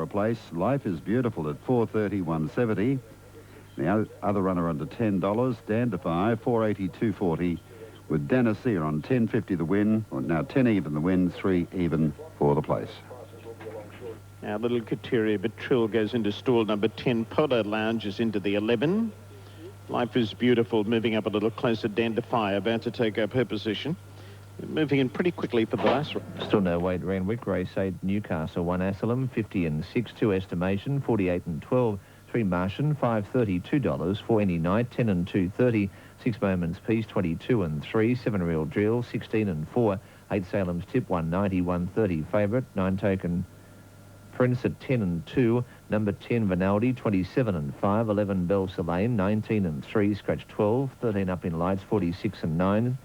a place. Life is Beautiful at $4.30, $1.70. The other runner under $10, Dandify, $4.80, $2.40, with Danacia on $10.50 the win, or now 10 even the win, 3 even for the place. Now, Little Kateria Betrill goes into stall number 10. Polo Lounge is into the 11. Life is Beautiful moving up a little closer. Dandify about to take up her position. Moving in pretty quickly for the last one. Still no weight. Randwick, race 8, Newcastle, 1 Asylum, 50 and 6, 2 Estimation, 48 and 12, 3 Martian, 5.30, $2, 4 Any Night, 10 and 2.30, 6 Moments Peace, 22 and 3, 7 Real Drill, 16 and 4, 8 Salem's Tip, 190, 130 favourite, 9 Token Prince at 10 and 2, number 10 Vinaldi, 27 and 5, 11 Belle Selene, 19 and 3, scratch 12, 13 Up in Lights, 46 and 9.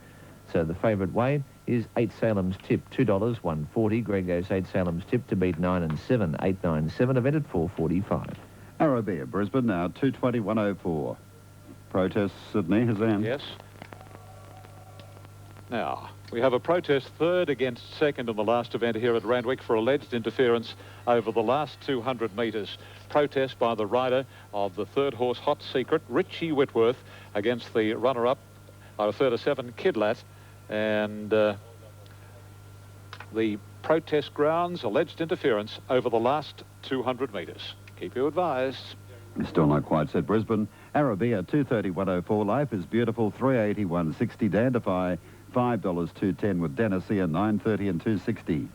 So the favourite way is 8 Salem's Tip, $2, 140. Greg goes 8 Salem's Tip to beat 9 and 7, 8, 9, 7, event at 4.45. Arabia, Brisbane now 220, 104. Protest, Sydney, Hazan. Yes. Now, we have a protest third against second in the last event here at Randwick for alleged interference over the last 200 metres. Protest by the rider of the third horse, Hot Secret, Richie Whitworth, against the runner-up, a third of 7, Kidlat, and the protest grounds, alleged interference over the last 200 metres. Keep you advised. Still not quite set, Brisbane. Arabia, 230, 104. Life is Beautiful, 380, 160. Dandify, $5, 210 with Danacia, 930 and 260.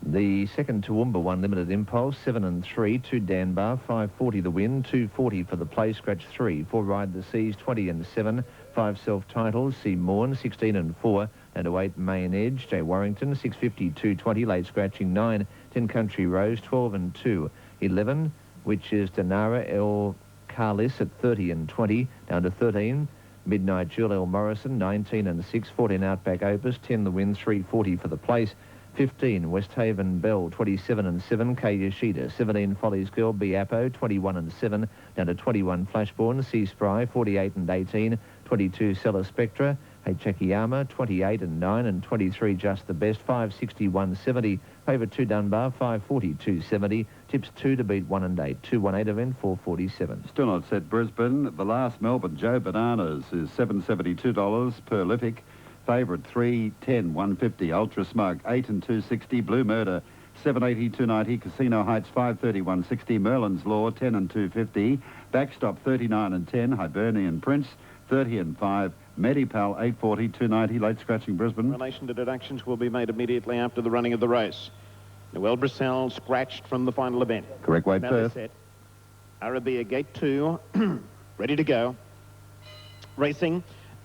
The second Toowoomba 1 Limited Impulse, 7 and 3, 2 Danbar, 5.40 the win, 2.40 for the play, scratch 3, 4 Ride the Seas, 20 and 7, 5 Self-Titles, C Morn, 16 and 4, and 8 Main Edge, J Warrington, 6.50, 2.20, late scratching 9, 10 Country Rose, 12 and 2, 11, which is Danara El Carlis at 30 and 20, down to 13, Midnight Jewel L Morrison, 19 and 6, 14 Outback Opus, 10 the win, 3.40 for the place, 15 West Haven Bell, 27 and 7, K Yoshida, 17 Follies Girl, B Apo, 21 and 7, down to 21 Flashborn, C Spry, 48 and 18, 22 Seller Spectra, H Chakiyama, 28 and 9, and 23 Just the Best, 5.60, 170, favourite 2 Dunbar, 5.40, 270, tips 2 to beat 1 and 8, 218 event, 4.47. Still not set, Brisbane. The last Melbourne, Joe Bananas, is $772 per Lithic. Favourite 310, 150. Ultra Smug 8 and 260. Blue Murder 780, 290. Casino Heights 530, 160. Merlin's Law 10 and 250. Backstop 39 and 10. Hibernian Prince 30 and 5. Medipal 840, 290. Late scratching Brisbane. Relation to deductions will be made immediately after the running of the race. Noel Brissell scratched from the final event. Correct weight Now Perth. set. Arabia Gate 2 ready to go. Racing.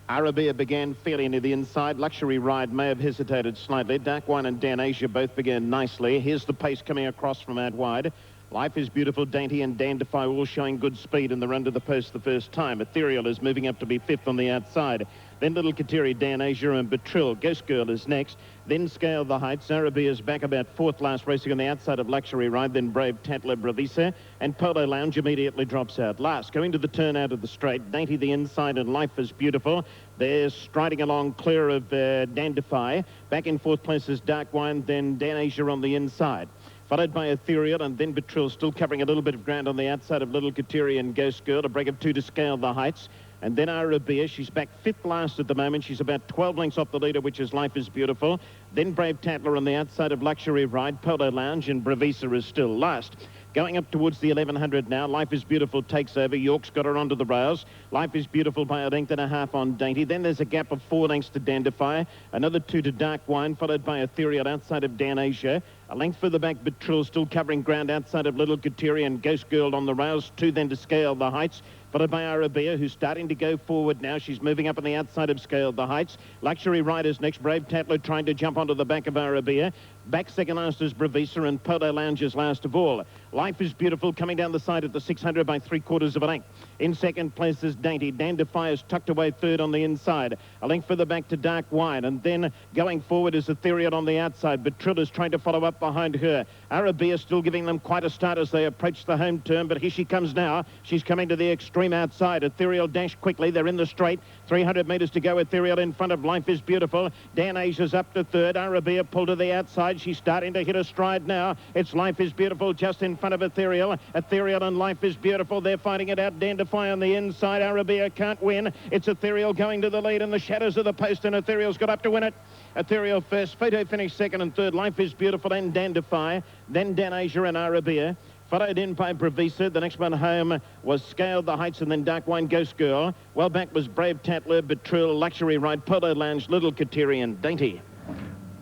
Arabia began fairly near the inside. Luxury Ride may have hesitated slightly. Dark One and Dan Asia both began nicely. Here's the pace coming across from out wide. Life is Beautiful, Dainty and Dandify all showing good speed in the run to the post the first time. Ethereal is moving up to be 5th on the outside. Then Little Kateri, Dan Asia and Betrill. Ghost Girl is next. Then Scale the Heights. Arabia is back about 4th last, racing on the outside of Luxury Ride. Then Brave Tatler, Bravisa. And Polo Lounge immediately drops out last. Going to the turn out of the straight. Dainty the inside and Life is Beautiful. They're striding along clear of Dandify. Back in 4th place is Dark Wine. Then Dan Asia on the inside. Followed by Ethereal and then Betrill, still covering a little bit of ground on the outside of Little Kateri and Ghost Girl. A break of 2 to Scale the Heights. And then Arabia, she's back 5th last at the moment. She's about 12 lengths off the leader, which is Life is Beautiful. Then Brave Tatler on the outside of Luxury Ride. Polo Lounge and Bravisa is still last. Going up towards the 1100 now. Life is Beautiful takes over. York's got her onto the rails. Life is Beautiful by a length and a half on Dainty. Then there's a gap of 4 lengths to Dandify. Another 2 to Dark Wine, followed by Ethereal outside of Dan Asia. A length further back, Betrill still covering ground outside of Little Kateri and Ghost Girl on the rails. 2 then to Scale the Heights. Followed by Arabia, who's starting to go forward now. She's moving up on the outside of Scale the Heights. Luxury Riders next. Brave Tatler trying to jump onto the back of Arabia. Back second last is Bravisa and Polo Lounge is last of all. Life is Beautiful coming down the side at the 600 by 3/4 of a length. In second place is Dainty. Dandify is tucked away third on the inside. A length further back to Dark Wine. And then going forward is Ethereal on the outside. Betrill is trying to follow up behind her. Arabia still giving them quite a start as they approach the home turn, but here she comes now. She's coming to the extreme outside. Ethereal dash quickly. They're in the straight. 300 metres to go. Ethereal in front of Life is Beautiful. Dan Asia's up to third. Arabia pulled to the outside. She's starting to hit a stride now. It's Life is Beautiful just in front of Ethereal. Ethereal and Life is Beautiful. They're fighting it out. Dandify on the inside. Arabia can't win. It's Ethereal going to the lead in the shadows of the post, and Ethereal's got up to win it. Ethereal first. Photo finished second and third. Life is Beautiful and Dandify. Then Dan Asia and Arabia. Followed in by Bravisa. The next one home was Scaled the Heights and then Dark Wine Ghost Girl. Well back was Brave Tatler, Betrul, Luxury Ride, Polo Lounge, Little Kateri and Dainty.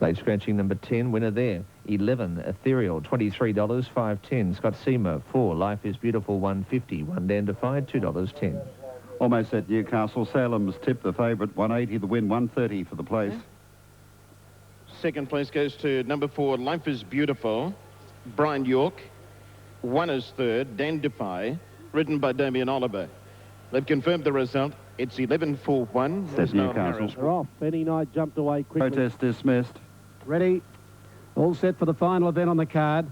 Late scratching number 10, winner there. 11, Ethereal, $23, 5.10. Scott Seamer, 4, Life is Beautiful, 1.50. 1 Dandify, $2.10. Almost at Newcastle. Salem's Tip, the favourite, 180 the win, 130 for the place. Second place goes to number 4, Life is Beautiful, Brian York. 1 is third, Dandify, ridden by Damien Oliver. They've confirmed the result. It's 11-4-1. That's Newcastle. They're off. Benny Knight jumped away quickly. Protest dismissed. Ready. All set for the final event on the card.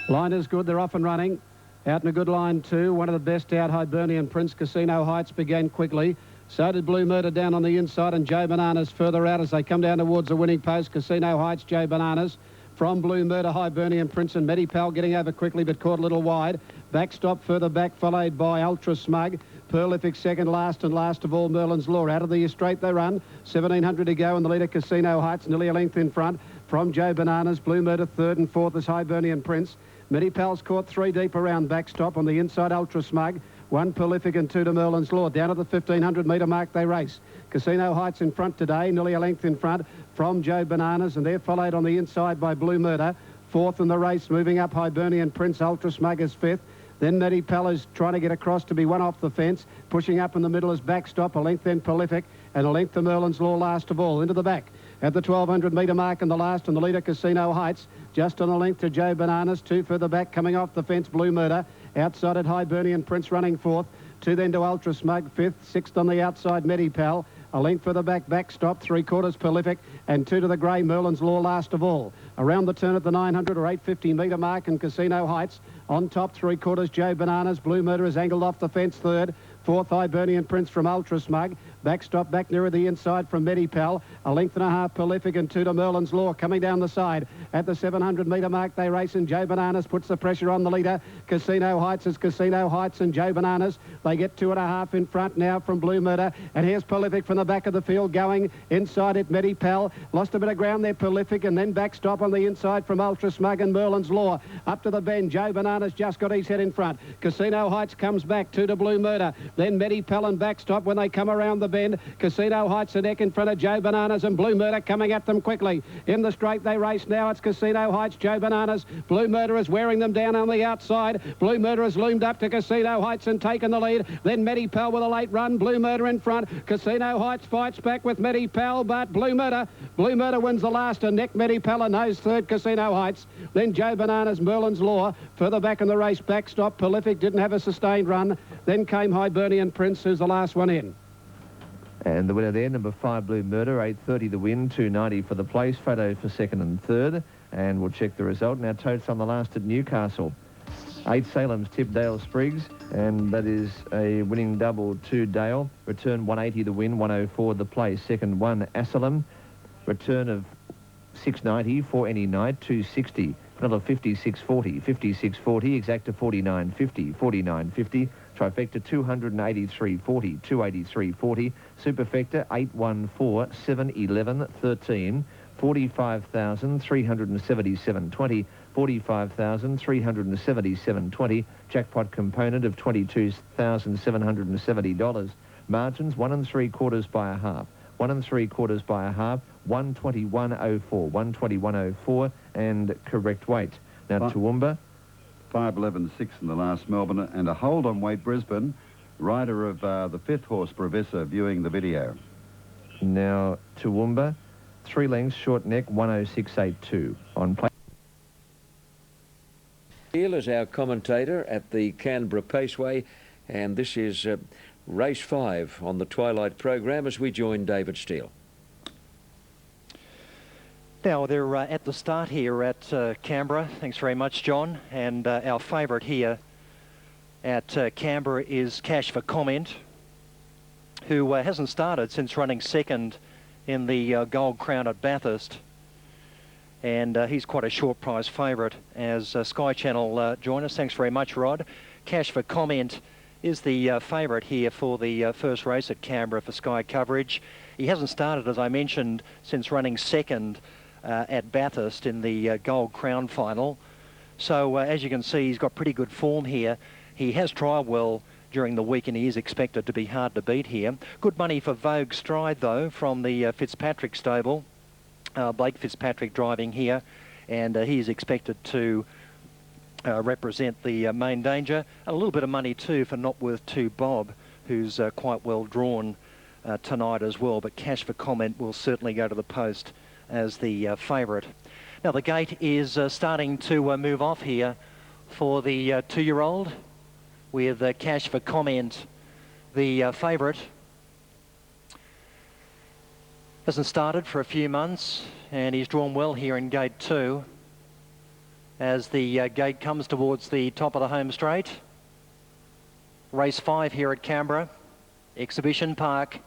Line is good. They're off and running. Out in a good line too. One of the best out, Hibernian Prince. Casino Heights began quickly. So did Blue Murder down on the inside, and Joe Bananas further out as they come down towards the winning post. Casino Heights, Joe Bananas. From Blue Murder, Hibernian Prince and Medipal getting over quickly but caught a little wide. Backstop further back, followed by Ultra Smug. Prolific second last, and last of all Merlin's Law. Out of the straight they run. 1,700 to go, and the leader Casino Heights nearly a length in front. From Joe Bananas, Blue Murder third and fourth is Hibernian Prince. Medipal's caught 3 deep around backstop. On the inside, Ultra Smug. 1 Prolific and 2 to Merlin's Law. Down at the 1,500 metre mark they race. Casino Heights in front today, nearly a length in front from Joe Bananas, and they're followed on the inside by Blue Murder. Fourth in the race, moving up Hibernian Prince. Ultra Smug is fifth. Then Medipal is trying to get across to be one off the fence. Pushing up in the middle is Backstop, a length then Prolific, and a length to Merlin's Law last of all. Into the back at the 1,200 metre mark and the last, and the leader Casino Heights just on a length to Joe Bananas. 2 further back, coming off the fence, Blue Murder. Outside at Hibernian Prince running fourth. 2 then to Ultra Smug, fifth. 6th on the outside, Medipal. A length further back, Backstop. 3/4 Prolific, and 2 to the grey, Merlin's Law last of all. Around the turn at the 900 or 850 metre mark and Casino Heights. On top, 3/4 Joe Bananas. Blue Murder is angled off the fence third. Fourth, Hibernian Prince from Ultra Smug. Backstop back nearer the inside from Medipal. A length and a half Prolific and 2 to Merlin's Law. Coming down the side at the 700 metre mark they race, and Joe Bananas puts the pressure on the leader. Casino Heights is Casino Heights and Joe Bananas. They get 2.5 in front now from Blue Murder. And here's Prolific from the back of the field going inside it. Medipal lost a bit of ground there, Prolific, and then Backstop on the inside from Ultra Smug and Merlin's Law. Up to the bend, Joe Bananas just got his head in front. Casino Heights comes back, 2 to Blue Murder. Then Medipal and Backstop when they come around the bend. Casino Heights a neck in front of Joe Bananas, and Blue Murder coming at them quickly. In the straight they race now. It's Casino Heights, Joe Bananas. Blue Murder is wearing them down on the outside. Blue Murder has loomed up to Casino Heights and taken the lead. Then Medipal with a late run. Blue Murder in front. Casino Heights fights back with Medipal, but Blue Murder wins the last, and neck Medipal and nose third Casino Heights. Then Joe Bananas, Merlin's Law. Further back in the race, Backstop. Prolific didn't have a sustained run. Then came Hibernian Prince, who's the last one in. And the winner there, number 5, Blue Murder, 8.30 the win, 2.90 for the place. Photo for second and third. And we'll check the result. Now, totes on the last at Newcastle. 8 Salem's Tip, Dale Spriggs, and that is a winning double to Dale. Return 180 the win, 104 the place. Second 1 Asylum. Return of 690 for any night, 260. Another 56.40, 56.40, exacta 49.50, 49.50. Trifecta 283.40, 283.40. Superfecta 814, 711, 13. 45,377.20, 45,377.20. Jackpot component of $22,770. Margins 1 3/4 by a half. 1 3/4 by a half. 121.04, 121.04, and correct weight. Now Toowoomba. 5.11.6 in the last Melbourne, and a hold on weight Brisbane. Rider of the 5th horse, Bravisa, viewing the video. Now Toowoomba, 3 lengths, short neck, 106.82 on play. Steele is our commentator at the Canberra Paceway, and this is race 5 on the Twilight program as we join David Steele. Now, they're at the start here at Canberra. Thanks very much, John. And our favourite here at Canberra is Cash for Comment, who hasn't started since running second in the Gold Crown at Bathurst. And he's quite a short prize favourite as Sky Channel join us. Thanks very much, Rod. Cash for Comment is the favourite here for the first race at Canberra for Sky coverage. He hasn't started, as I mentioned, since running second at Bathurst in the Gold Crown final. So as you can see, he's got pretty good form here. He has trialled well during the week and he is expected to be hard to beat here. Good money for Vogue Stride though from the Fitzpatrick stable. Blake Fitzpatrick driving here, and he is expected to represent the Main Danger. A little bit of money too for Not Worth 2 Bob, who's quite well drawn tonight as well, but Cash for Comment will certainly go to the post as the favourite. Now the gate is starting to move off here for the 2-year-old with Cash for Comment, the favourite. Hasn't started for a few months and he's drawn well here in gate 2 as the gate comes towards the top of the home straight. Race 5 here at Canberra, Exhibition Park.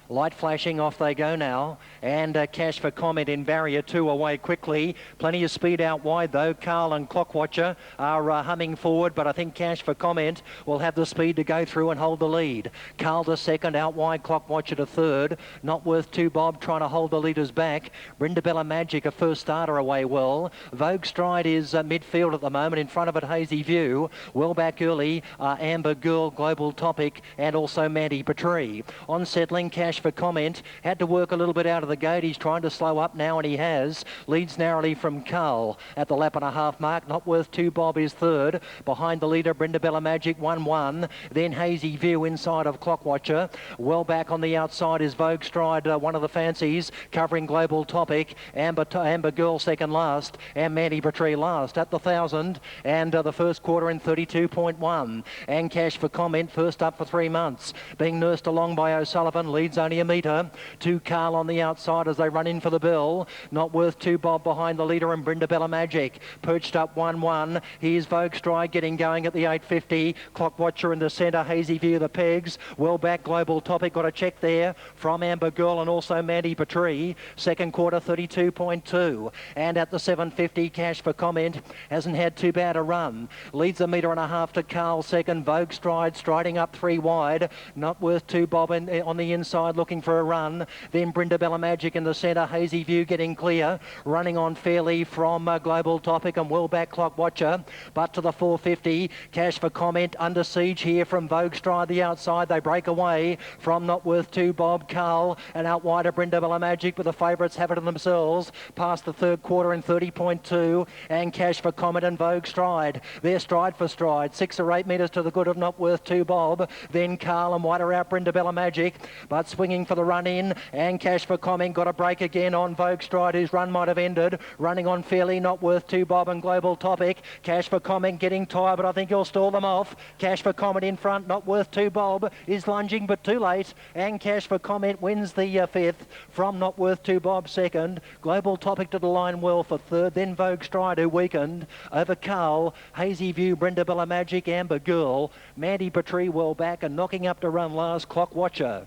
Light flashing, off they go now, and Cash for Comment in barrier 2 away quickly. Plenty of speed out wide though. Carl and Clockwatcher are humming forward, but I think Cash for Comment will have the speed to go through and hold the lead. Carl to second, out wide, Clockwatcher to third. Not Worth 2 Bob trying to hold the leaders back. Brindabella Magic, a first starter, away well. Vogue Stride is midfield at the moment. In front of it, Hazy View. Well back early, Amber Girl, Global Topic, and also Mandy Petrie. On settling, Cash for Comment had to work a little bit out of the gate. He's trying to slow up now, and he has. Leads narrowly from Carl at the lap and a half mark. Not Worth 2 Bob is third. Behind the leader, Brindabella Magic 1-1. Then Hazy View inside of Clockwatcher. Well back on the outside is Vogue Stride, one of the fancies, covering Global Topic. Amber Girl second last, and Mandy Petrie last at the 1,000, and the first quarter in 32.1. And Cash for Comment first up for 3 months, being nursed along by O'Sullivan, leads only a metre to Carl on the outside as they run in for the bell. Not Worth 2 Bob behind the leader and Brindabella Magic perched up 1-1. Here's Vogue Stride getting going at the 850. Clockwatcher in the centre, Hazy View the pegs. Well back, Global Topic got a check there from Amber Girl and also Mandy Petrie. Second quarter 32.2. And at the 750, Cash for Comment hasn't had too bad a run. Leads a metre and a half to Carl second. Vogue Stride striding up 3 wide. Not Worth 2 Bob on the inside looking for a run. Then Brindabella Magic in the centre, Hazy View getting clear, running on fairly from Global Topic and well back Clockwatcher, but to the 450, Cash for Comment under siege here from Vogue Stride the outside. They break away from Not Worth 2 Bob, Carl, and out wider Brindabella Magic, but the favourites have it in themselves past the third quarter in 30.2, and Cash for Comment and Vogue Stride. They're stride for stride, 6 or 8 metres to the good of Not Worth 2 Bob, then Carl and wider out Brindabella Magic, but swinging for the run in, and Cash for Comment got a break again on Vogue Stride, whose run might have ended. Running on fairly, Not Worth 2 Bob and Global Topic. Cash for Comment getting tired, but I think he'll stall them off. Cash for Comment in front, Not Worth 2 Bob is lunging, but too late, and Cash for Comment wins the fifth from Not Worth 2 Bob second. Global Topic to the line well for third, then Vogue Stride, who weakened over Carl, Hazy View, Brindabella Magic, Amber Girl, Mandy Petrie well back, and knocking up to run last, Clockwatcher.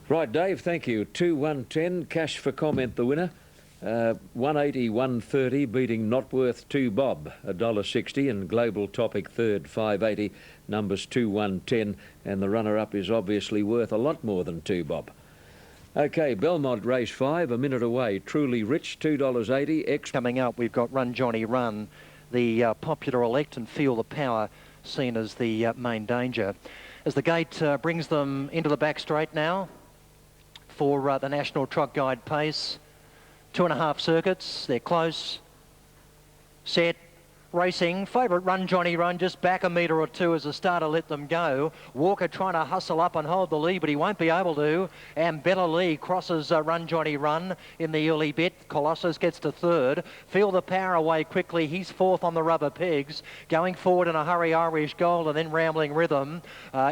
Right, Dave, thank you. 2-1-10, Cash for Comment the winner. 180, 130, beating Not Worth 2 Bob, $1.60, and Global Topic third, 580, numbers 2-1-10, and the runner-up is obviously worth a lot more than 2 Bob. Okay, Belmont race 5, a minute away. Truly Rich, $2.80. Coming up, we've got Run Johnny Run, the popular elect, and Feel the Power, seen as the Main Danger. As the gate brings them into the back straight now for the National Trot Guide pace. 2.5 circuits, they're close, set, Racing, favourite Run Johnny Run, just back a metre or two as the starter let them go. Walker trying to hustle up and hold the lead, but he won't be able to. And Bella Lee crosses Run Johnny Run in the early bit. Colossus gets to third. Feel the Power away quickly. He's fourth on the rubber pegs. Going forward in a hurry, Irish Gold, and then Rambling Rhythm.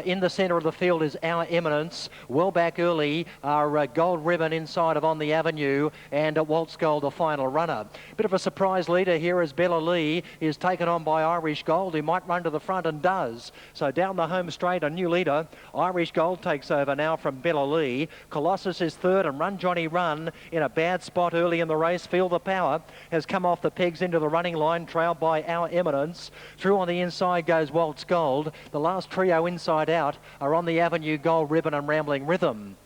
In the centre of the field is Our Eminence. Well back early are Gold Ribbon inside of On the Avenue, and Waltz Gold, the final runner. Bit of a surprise leader here as Bella Lee is taken on by Irish Gold, who might run to the front and does. So down the home straight, a new leader. Irish Gold takes over now from Bella Lee. Colossus is third, and Run Johnny Run in a bad spot early in the race. Feel the Power has come off the pegs into the running line, trailed by Our Eminence. Through on the inside goes Waltz Gold. The last trio inside out are On the Avenue, Gold Ribbon and Rambling Rhythm.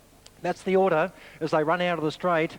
That's the order as they run out of the straight.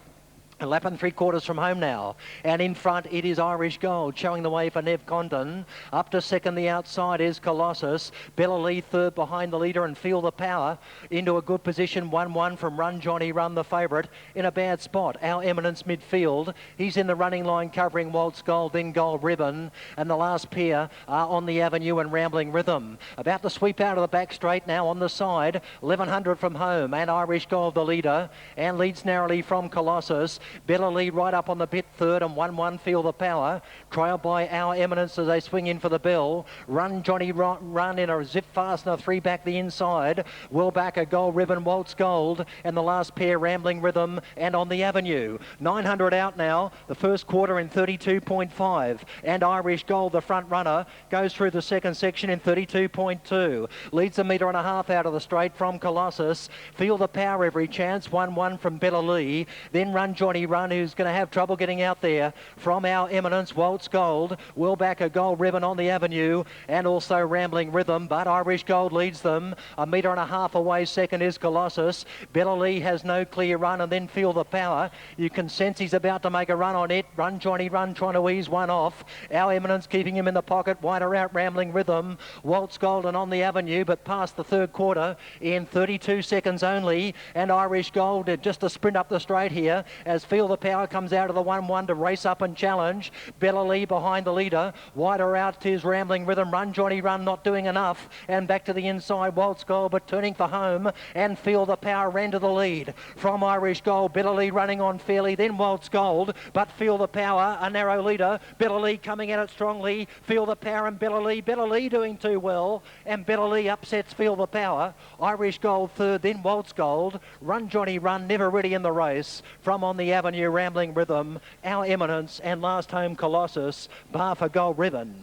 A lap and 3/4 from home now. And in front, it is Irish Gold, showing the way for Nev Condon. Up to second, the outside is Colossus. Bella Lee third behind the leader, and Feel the Power into a good position. 1-1 from Run Johnny Run, the favourite, in a bad spot. Our Eminence midfield. He's in the running line covering Waltz Gold, then Gold Ribbon. And the last pair are On the Avenue and Rambling Rhythm. About to sweep out of the back straight now on the side. 1100 from home, and Irish Gold the leader, and leads narrowly from Colossus. Bella Lee right up on the bit third, and 1-1 Feel the Power. Trailed by Our Eminence as they swing in for the bell. Run Johnny Run in a zip fastener, 3 back the inside. Well back a Gold Ribbon, Waltz Gold, and the last pair Rambling Rhythm and On the Avenue. 900 out now, the first quarter in 32.5, and Irish Gold, the front runner, goes through the second section in 32.2. Leads a metre and a half out of the straight from Colossus. Feel the Power every chance, 1-1 from Bella Lee. Then Run Johnny Run, who's going to have trouble getting out there from Our Eminence. Waltz Gold, well back a Gold Ribbon On the Avenue, and also Rambling Rhythm, but Irish Gold leads them. A metre and a half away second is Colossus. Bella Lee has no clear run, and then Feel the Power. You can sense he's about to make a run on it. Run Johnny Run trying to ease one off. Our Eminence keeping him in the pocket. Wider out Rambling Rhythm. Waltz Gold and On the Avenue, but past the third quarter in 32 seconds only, and Irish Gold just a sprint up the straight here as Feel the Power comes out of the 1-1 to race up and challenge. Bella Lee behind the leader. Wider out is Rambling Rhythm. Run Johnny Run not doing enough. And back to the inside, Waltz Gold, but turning for home. And Feel the Power ran to the lead. From Irish Gold, Bella Lee running on fairly. Then Waltz Gold, but Feel the Power, a narrow leader. Bella Lee coming at it strongly. Feel the Power and Bella Lee. Bella Lee doing too well. And Bella Lee upsets Feel the Power. Irish Gold third, then Waltz Gold. Run Johnny Run, never ready in the race. From On the Avenue, Rambling Rhythm, Our Eminence, and last home Colossus, bar for Gold Ribbon.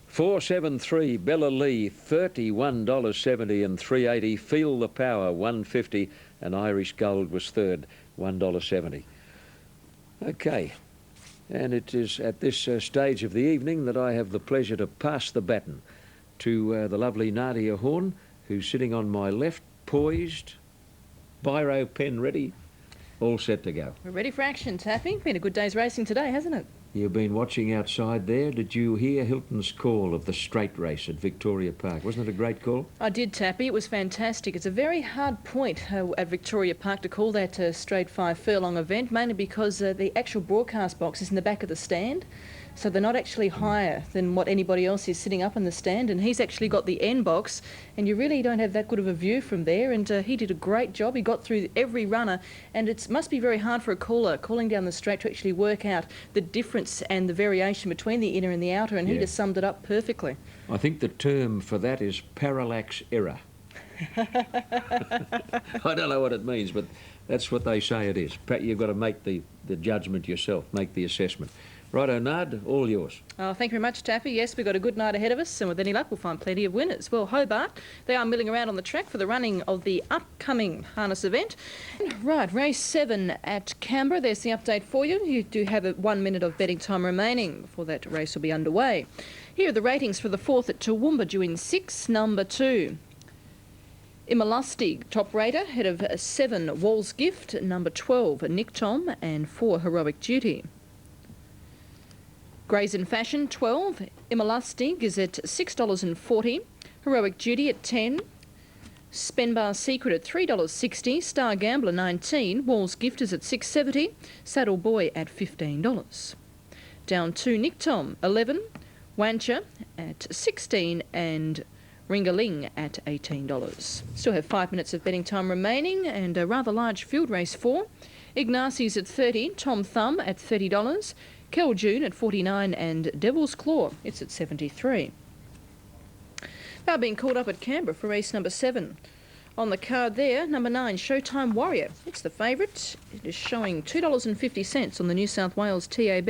473 Bella Lee, $31.70 and $3.80. Feel the Power, $1.50, and Irish Gold was third, $1.70. Okay, and it is at this stage of the evening that I have the pleasure to pass the baton to the lovely Nadia Horn, who's sitting on my left, poised, biro pen ready, all set to go. We're ready for action, Taffy. Been a good day's racing today, hasn't it? You've been watching outside there. Did you hear Hilton's call of the straight race at Victoria Park? Wasn't it a great call? I did, Tappy. It was fantastic. It's a very hard point at Victoria Park to call that a straight 5 furlong event, mainly because the actual broadcast box is in the back of the stand. So they're not actually higher than what anybody else is sitting up in the stand, and he's actually got the end box, and you really don't have that good of a view from there, and he did a great job. He got through every runner, and it must be very hard for a caller calling down the straight to actually work out the difference and the variation between the inner and the outer, and he just summed it up perfectly. I think the term for that is parallax error. I don't know what it means, but that's what they say it is. You've got to make the judgment yourself, make the assessment. Righto, Nad, all yours. Oh, thank you very much, Taffy. Yes, we've got a good night ahead of us, and with any luck, we'll find plenty of winners. Well, Hobart, they are milling around on the track for the running of the upcoming harness event. Right, race 7 at Canberra. There's the update for you. You do have 1 minute of betting time remaining before that race will be underway. Here are the ratings for the 4th at Toowoomba, due in 6, number 2. Imalustig, top rater, head of 7, Wall's Gift, number 12, Nick Tom, and 4, Heroic Duty. Grays Fashion, 12. Imalustig is at $6.40. Heroic Duty at 10. Spenbar Secret at $3.60. Star Gambler, 19. Wall's Gift is at $6.70. Saddle Boy at $15. Down 2, Nick Tom, 11. Wancha at 16 and Ringaling at $18. Still have 5 minutes of betting time remaining, and a rather large field race 4. Ignatius at 30, Tom Thumb at $30, Kel June at 49 and Devil's Claw, it's at 73. Now being called up at Canberra for race number 7. On the card there, number 9, Showtime Warrior. It's the favourite. It is showing $2.50 on the New South Wales TAB,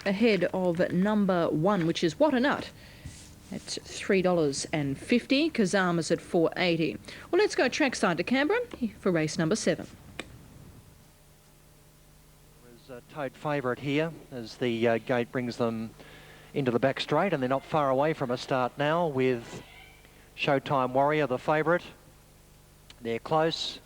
ahead of number 1, which is What a Nut, at $3.50. Kazama's at $4.80. Well, let's go trackside to Canberra for race number 7. There's a tote favourite here as the gate brings them into the back straight, and they're not far away from a start now with Showtime Warrior, the favourite. They're close.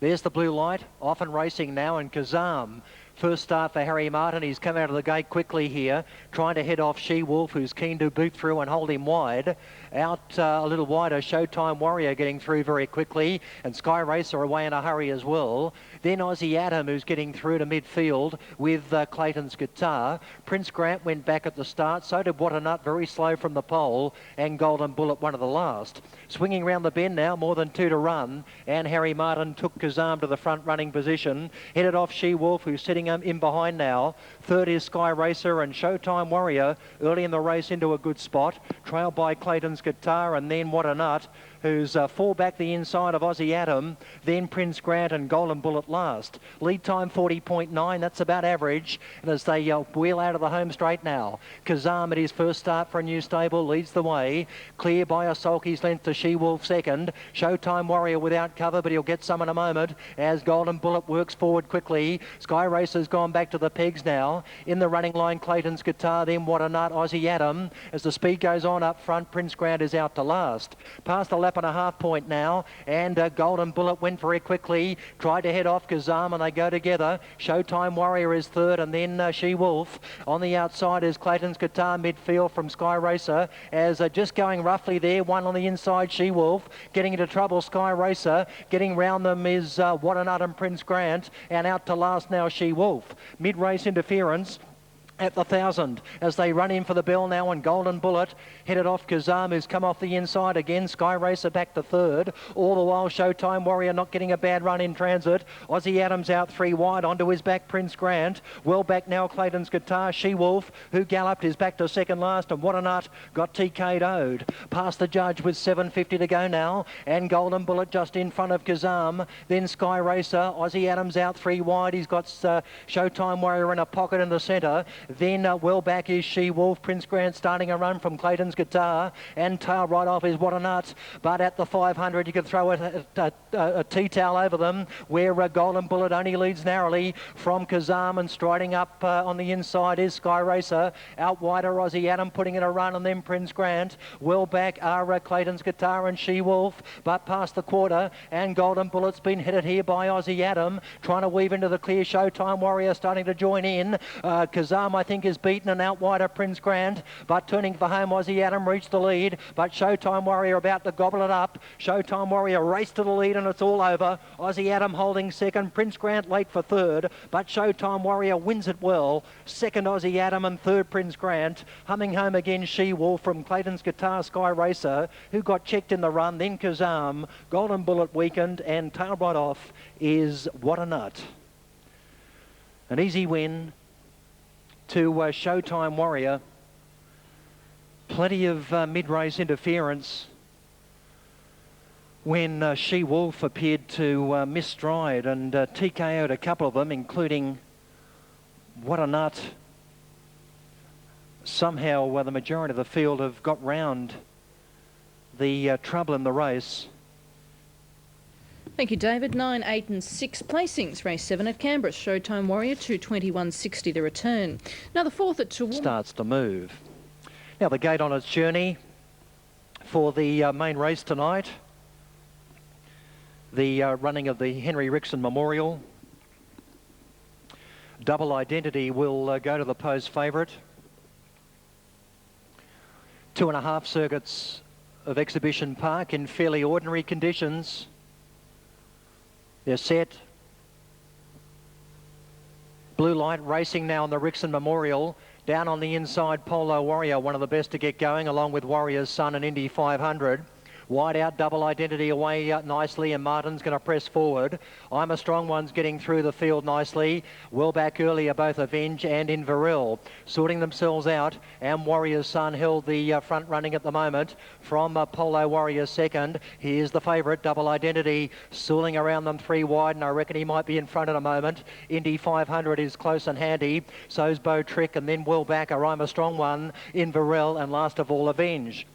There's the blue light, off and racing now, and Kazam. First start for Harry Martin. He's come out of the gate quickly here, trying to head off She-Wolf, who's keen to boot through and hold him wide. Out a little wider, Showtime Warrior getting through very quickly, and Sky Racer away in a hurry as well. Then Aussie Adam, who's getting through to midfield with Clayton's Guitar. Prince Grant went back at the start, so did What a Nut, very slow from the pole, and Golden Bullet one of the last. Swinging round the bend now, more than 2 to run, and Harry Martin took Kazam to the front running position. Headed off She-Wolf, who's sitting in behind now. Third is Sky Racer, and Showtime Warrior early in the race into a good spot, trailed by Clayton's Guitar, and then What a Nut, who's fall back the inside of Aussie Adam, then Prince Grant and Golden Bullet last. Lead time 40.9, that's about average, and as they wheel out of the home straight now, Kazam at his first start for a new stable leads the way, clear by a sulky's length to She-Wolf second. Showtime Warrior without cover, but he'll get some in a moment as Golden Bullet works forward quickly. Sky Racer's gone back to the pegs now. In the running line, Clayton's Guitar, then What a Nut, Aussie Adam. As the speed goes on up front, Prince Grant is out to last. Past the lap and a half point now, and Golden Bullet went very quickly, tried to head off Kazam, and they go together. Showtime Warrior is third, and then She-Wolf. On the outside is Clayton's Guitar, midfield from Sky Racer, as just going roughly there, one on the inside, She-Wolf. Getting into trouble, Sky Racer. Getting round them is What a Nut and Prince Grant, and out to last now, She-Wolf. Mid-race interference at the 1,000 as they run in for the bell now, and Golden Bullet headed off Kazam, who's come off the inside again. Sky Racer back to third. All the while Showtime Warrior not getting a bad run in transit. Aussie Adams out 3 wide, onto his back Prince Grant. Well back now Clayton's Guitar. She-Wolf, who galloped, is back to second last, and What a Nut got TK'd. Past the judge with 7.50 to go now, and Golden Bullet just in front of Kazam. Then Sky Racer. Aussie Adams out 3 wide. He's got Showtime Warrior in a pocket in the centre. Then well back is She-Wolf. Prince Grant starting a run from Clayton's Guitar, and tail right off is What a Nut. But at the 500 you could throw a tea towel over them, where Golden Bullet only leads narrowly from Kazam, and striding up on the inside is Sky Racer. Out wider Aussie Adam putting in a run, and then Prince Grant. Well back are Clayton's Guitar and She-Wolf, but past the quarter, and Golden Bullet's been headed here by Aussie Adam, trying to weave into the clear. Showtime Warrior starting to join in. Kazam, I think, is beaten, and out wider Prince Grant, but turning for home Aussie Adam reached the lead, but Showtime Warrior about to gobble it up. Showtime Warrior raced to the lead, and it's all over. Aussie Adam holding second, Prince Grant late for third, but Showtime Warrior wins it well. Second Aussie Adam, and third Prince Grant. Humming home again She-Wolf from Clayton's Guitar, Sky Racer, who got checked in the run, then Kazam. Golden Bullet weakened, and tail right off is What a Nut. An easy win to Showtime Warrior. Plenty of mid-race interference when She-Wolf appeared to miss stride, and TKO'd a couple of them, including What a Nut. Somehow the majority of the field have got round the trouble in the race. Thank you, David. 9, 8 and 6 placings. Race 7 at Canberra. Showtime Warrior, 221.60 the return. Now the fourth at Toowoomba. Starts to move. Now the gate on its journey for the main race tonight. The running of the Henry Rickson Memorial. Double Identity will go to the post favourite. 2.5 circuits of Exhibition Park in fairly ordinary conditions. They're set. Blue light racing now on the Rickson Memorial. Down on the inside, Polo Warrior, one of the best to get going, along with Warrior's Son and Indy 500. Wide out, Double Identity away nicely, and Martin's going to press forward. I'm a Strong One's getting through the field nicely. Well back earlier, both Avenge and Inverell sorting themselves out, and Warrior's Son held the front running at the moment from Polo Warrior second. Here's the favourite, Double Identity, sooling around them 3 wide, and I reckon he might be in front at a moment. Indy 500 is close and handy. So's Bow Trick, and then well back, I'm a Strong One, Inverell, and last of all, Avenge.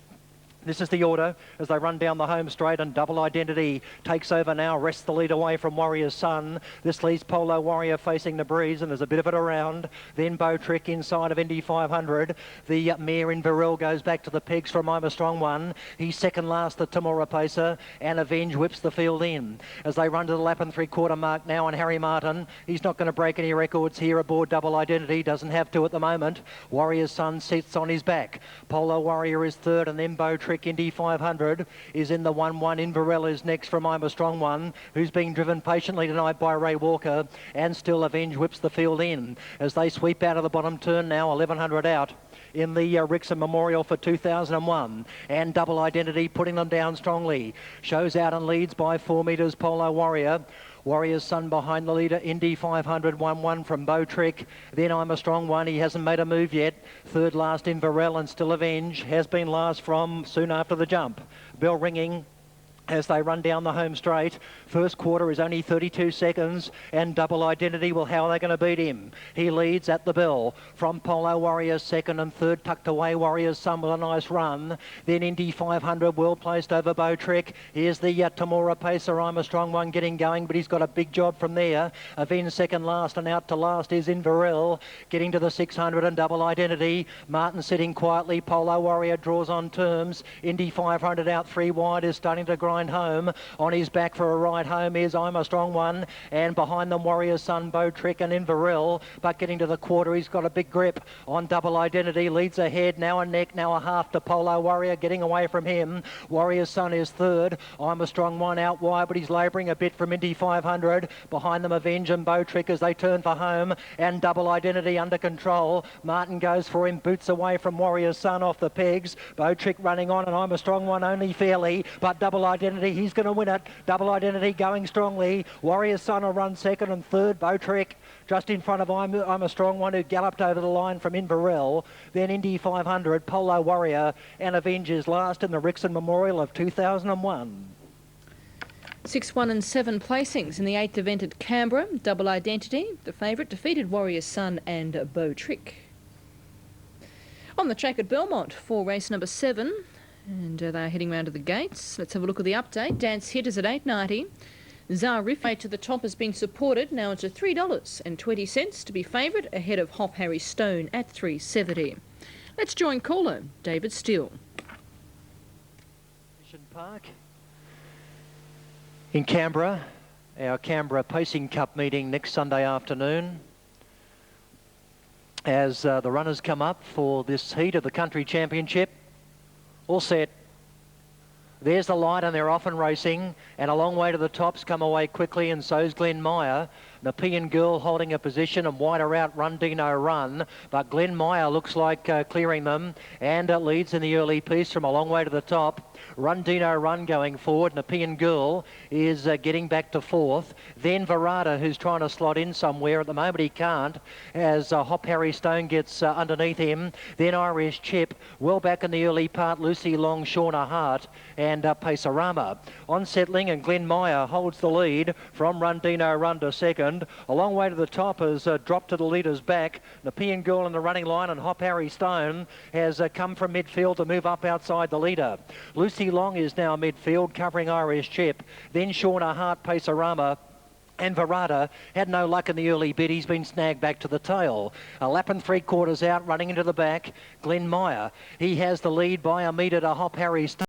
This is the order as they run down the home straight, and Double Identity takes over now, wrests the lead away from Warrior's Son. This leaves Polo Warrior facing the breeze, and there's a bit of it around. Then Bow Trick inside of Indy 500. The mare Inverell goes back to the pegs from I'm a Strong One. He's second last, the Tamora Pacer, and Avenge whips the field in. As they run to the lap and 3/4 mark now, and Harry Martin, he's not going to break any records here aboard Double Identity, doesn't have to at the moment. Warrior's Son sits on his back. Polo Warrior is third, and then Bow Trick. Indy 500 is in the 1-1. Inverell is next from I'm a Strong One, who's being driven patiently tonight by Ray Walker, and still Avenge whips the field in as they sweep out of the bottom turn now, 1100 out in the Rixon Memorial for 2001, and Double Identity putting them down strongly. Shows out and leads by 4 metres, Polo Warrior. Warrior's Son behind the leader, Indy 500, 1-1 from Bow Trick. Then I'm a Strong One, he hasn't made a move yet. Third last Inverell, and still Avenge has been last from soon after the jump. Bell ringing as they run down the home straight. First quarter is only 32 seconds, and Double Identity, well, how are they going to beat him? He leads at the bell from Polo Warrior second, and third tucked away Warrior's Son with a nice run. Then Indy 500 well placed over Bow Trick. Here's the Tamora Pacer, I'm a Strong One getting going, but he's got a big job from there. Avenge second last, and out to last is Inverell getting to the 600, and Double Identity. Martin sitting quietly. Polo Warrior draws on terms. Indy 500 out 3 wide is starting to grind home. On his back for a ride home is I'm a Strong One, and behind them Warrior's Son, Bow Trick and Inverell, but getting to the quarter he's got a big grip on Double Identity. Leads ahead, now a neck, now a half to Polo Warrior, getting away from him. Warrior's Son is third. I'm a Strong One out wide, but he's labouring a bit from Indy 500. Behind them Avenge and Bow Trick as they turn for home, and Double Identity under control. Martin goes for him, boots away from Warrior's Son off the pegs. Bow Trick running on, and I'm a Strong One only fairly, but Double Identity, he's going to win it. Double Identity going strongly. Warrior's Son will run second, and third Bow Trick just in front of I'm a Strong One, who galloped over the line from Inverell. Then Indy 500, Polo Warrior, and Avengers last in the Rixon Memorial of 2001. 6, 1 and 7 placings in the 8th event at Canberra. Double Identity, the favourite, defeated Warrior's Son and Bow Trick. On the track at Belmont for race number 7. And they're heading round to the gates. Let's have a look at the update. Dance Hitters at $8.90. Zarif to the top has been supported. Now it's at $3.20 to be favourite, ahead of Hop Harry Stone at $3.70. Let's join caller David Steele. Park in Canberra, our Canberra Pacing Cup meeting next Sunday afternoon. As the runners come up for this heat of the Country Championship. All set. There's the light, and they're off and racing, and a long way to the tops, come away quickly, and so's Glen Meyer. Nepean Girl holding a position, and wider out Run Dino Run, but Glen Meyer looks like clearing them, and leads in the early piece from a long way to the top. Run Dino Run going forward. Nepean Girl is getting back to fourth. Then Verada, who's trying to slot in somewhere. At the moment he can't, as Hop Harry Stone gets underneath him. Then Irish Chip, well back in the early part, Lucy Long, Shauna Hart, and Pacerama. On settling, and Glen Meyer holds the lead from Run Dino Run to second. A long way to the top has dropped to the leader's back. Nepean Girl in the running line, and Hop Harry Stone has come from midfield to move up outside the leader. Lucy Long is now midfield, covering Irish Chip. Then Shauna Hart, Pacerama, and Verada had no luck in the early bit. He's been snagged back to the tail. A lap and 3/4 out, running into the back. Glen Meyer, he has the lead by a metre to Hop Harry Stone.